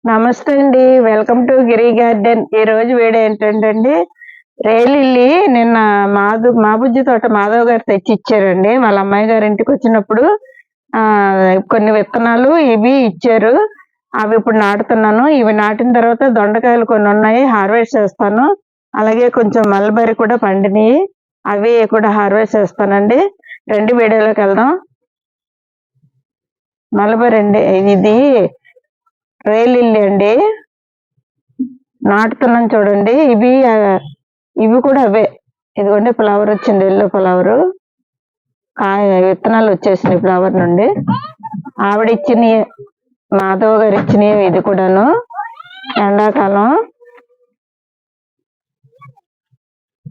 నమస్తే అండి. Welcome to Giri garden. ఈ రోజు వీడియో ఏంటంటే అండి, రేలిల్లి నిన్న మా బుజ్జి తోట మాధవ్ గారు తెచ్చిచ్చారండి. వాళ్ళ అమ్మాయి గారి ఇంటికి వచ్చినప్పుడు కొన్ని విత్తనాలు ఇవి ఇచ్చారు. అవి ఇప్పుడు నాటుతున్నాను. ఇవి నాటిన తర్వాత దొండకాయలు కొన్ని ఉన్నాయి, హార్వెస్ట్ చేస్తాను. అలాగే కొంచెం మల్బరీ కూడా పండినాయి, అవి కూడా హార్వెస్ట్ చేస్తానండి. రెండు వీడియోలోకి వెళ్దాం. మల్బరీ అండి, ఇది రేలిల్లి అండి, నాటుతున్నాను చూడండి. ఇవి కూడా అవే. ఇదిగోండి ఫ్లవర్ వచ్చింది, ఎల్లో ఫ్లవరు. విత్తనాలు వచ్చేసినాయి ఫ్లవర్ నుండి. ఆవిడ ఇచ్చినవి, మాధవ్ గారు ఇచ్చినవి. ఇది కూడాను ఎండాకాలం.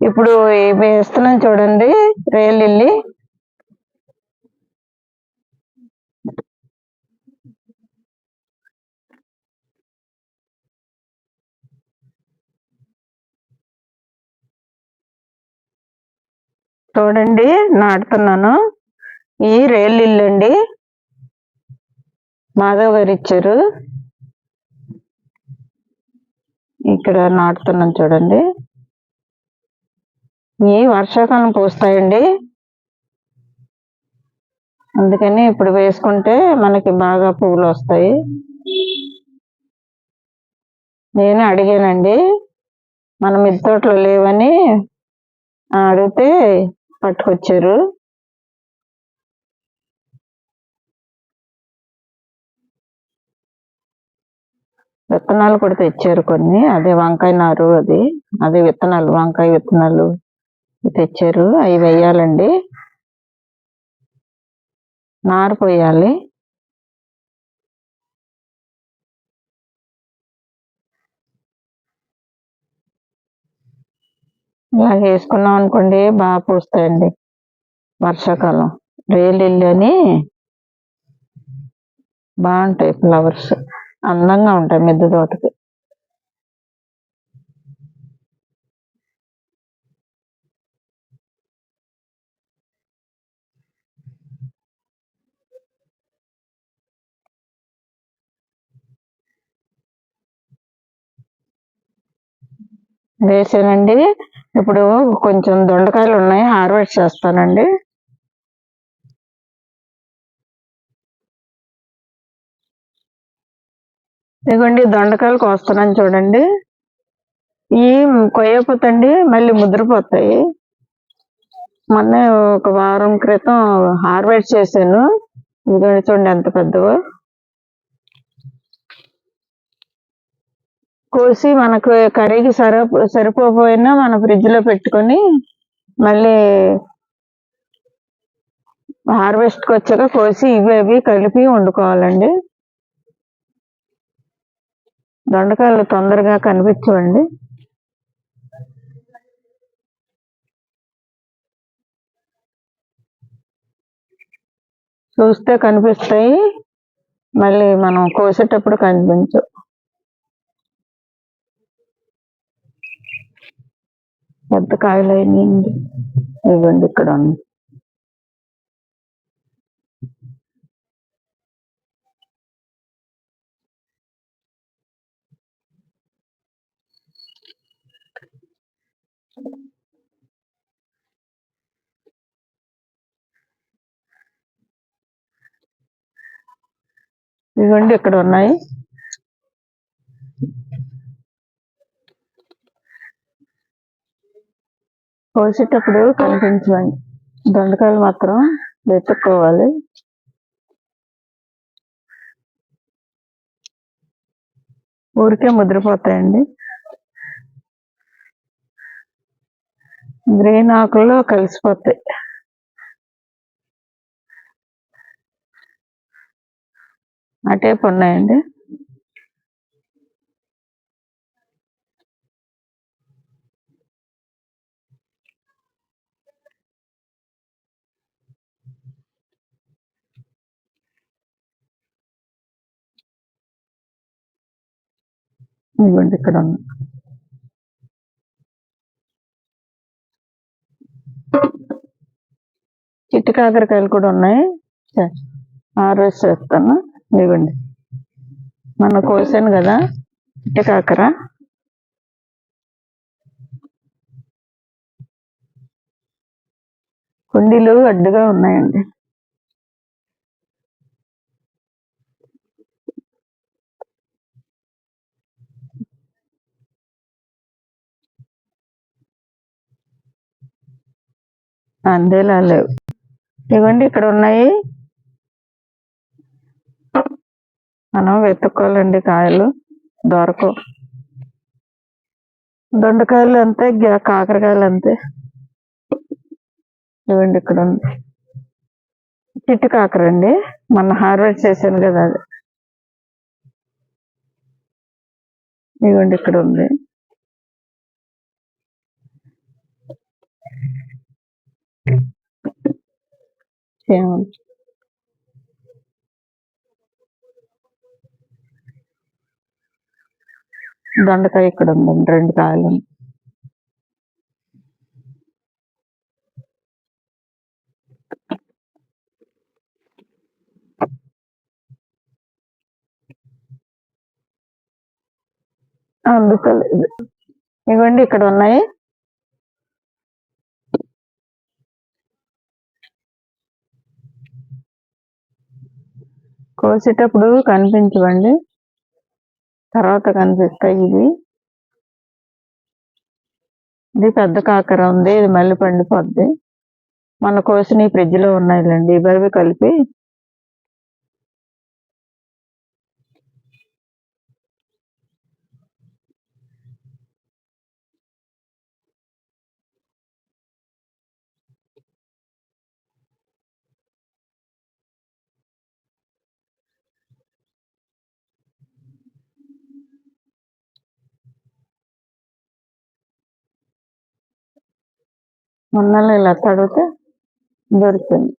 ఇప్పుడు ఇవి వేస్తున్నాను చూడండి, రేలిల్లి. చూడండి నాటుతున్నాను. ఈ రేలిల్లి అండి, మాధవ్ గారు ఇచ్చారు. ఇక్కడ నాటుతున్నాను చూడండి. ఈ వర్షాకాలం పూస్తాయండి, అందుకని ఇప్పుడు వేసుకుంటే మనకి బాగా పువ్వులు వస్తాయి. నేను అడిగానండి, మన మిద్దె తోటలో లేవని అడిగితే పట్టుకొచ్చారు. విత్తనాలు కూడా తెచ్చారు కొన్ని. అదే వంకాయ నారు, అదే విత్తనాలు, వంకాయ విత్తనాలు తెచ్చారు. అవి వేయాలండి, నారు పోయాలి. ఇలా వేసుకున్నాం అనుకోండి, బాగా పూస్తాయండి వర్షాకాలం. రేలిల్లి అని బాగుంటాయి ఫ్లవర్స్, అందంగా ఉంటాయి మిద్దె తోటకి. వేసానండి. ఇప్పుడు కొంచెం దొండకాయలు ఉన్నాయి, హార్వెస్ట్ చేస్తానండి. ఇదిగోండి దొండకాయలు కోస్తున్నాను చూడండి. ఈ కొయ్యపోతండి మళ్ళీ ముద్రపోతాయి. మొన్న ఒక వారం క్రితం హార్వెస్ట్ చేశాను. ఇదిగోండి చూడండి ఎంత పెద్దవో. కోసి మనకు కర్రీకి సరిపోయినా మన ఫ్రిడ్జ్ లో పెట్టుకొని మళ్ళీ హార్వెస్ట్కి వచ్చాక కోసి ఇవి కలిపి వండుకోవాలండి. దొండకాయలు తొందరగా కనిపించవండి. చూస్తే కనిపిస్తాయి, మళ్ళీ మనం కోసేటప్పుడు కనిపించవు. పెద్ద కాయలు అయినాయండి, ఇవ్వండి ఇక్కడ ఉంది. ఇవ్వండి ఇక్కడ ఉన్నాయి. కోసేటప్పుడు కనిపించవండి, దొండకాయలు మాత్రం వెతుక్కోవాలి. ఊరికే ముద్రపోతాయండి, గ్రీన్ ఆకుల్లో కలిసిపోతాయి. అటేపు ఉన్నాయండి. ఇవ్వండి ఇక్కడ ఉంది. చిట్టి కాకరకాయలు కూడా ఉన్నాయి, హార్వెస్ట్ చేస్తాను. ఇవ్వండి. మన కోసాను కదా ఇట్ట కాకర. కుండీలు అడ్డుగా ఉన్నాయండి. అందేలా లేవు. ఇవ్వండి ఇక్కడ ఉన్నాయి, మనం వెతుక్కోవాలండి. కాయలు దొరకవు. దొండకాయలు అంతే, కాకరకాయలు అంతే. ఇవ్వండి ఇక్కడ ఉంది చిట్టు కాకర అండి, మొన్న హార్వెస్ట్ చేశాను కదా అది. ఇవ్వండి ఇక్కడ ఉంది. దొండకాయ ఇక్కడ ఉందండి, 2 కాయలు. అందుకోలేదు. ఇవ్వండి ఇక్కడ ఉన్నాయి. కోసేటప్పుడు కనిపించవండి, తర్వాత కనిపిస్తాయి. ఇది పెద్ద కాకర ఉంది, ఇది మళ్ళీ పండిపోద్ది. మన కోసిన ఫ్రిడ్జ్ లో ఉన్నాయిలేండి, ఇవి కలిపి. మొన్న ఇలా తడితే దొరికింది.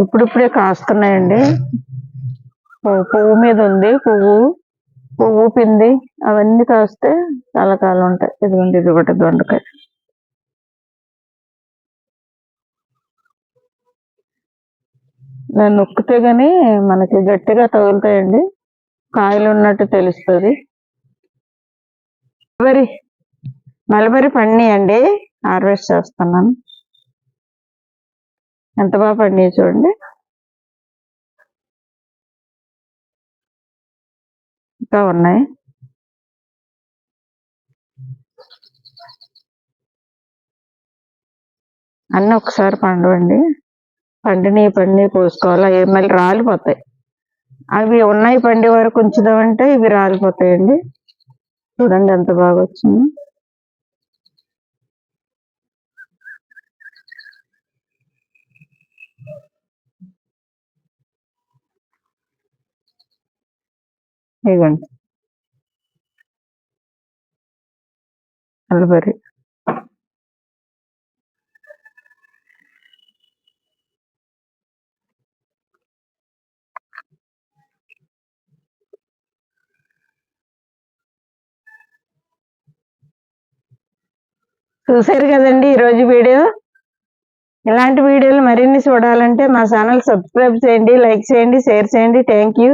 ఇప్పుడిప్పుడే కాస్తున్నాయండి. పువ్వు మీద ఉంది, పువ్వు పిండి అవన్నీ కాస్తే చాలా కాలం ఉంటాయి. ఇదిగోండి, ఇది ఒకటి దొండకాయ. దాన్ని నొక్కితే గానీ మనకి గట్టిగా తగులుతాయండి, కాయలు ఉన్నట్టు తెలుస్తుంది. మలబరి పండియండి, హార్వెస్ట్ చేస్తున్నాను. ఎంత బాగా పండి చూడండి. ఇంకా ఉన్నాయి. అన్నీ ఒకసారి పండవండి, పండిని కోసుకోవాలి. అవి మళ్ళీ రాలిపోతాయి. అవి ఉన్నాయి పండే వరకు ఉంచుదామంటే ఇవి రాలిపోతాయండి. చూడండి ఎంత బాగా వచ్చింది. ఇవ్వండి మలబరి. చూసారు కదండి ఈరోజు వీడియో. ఇలాంటి వీడియోలు మరిన్ని చూడాలంటే మా ఛానల్ సబ్స్క్రైబ్ చేయండి, లైక్ చేయండి, షేర్ చేయండి. Thank you.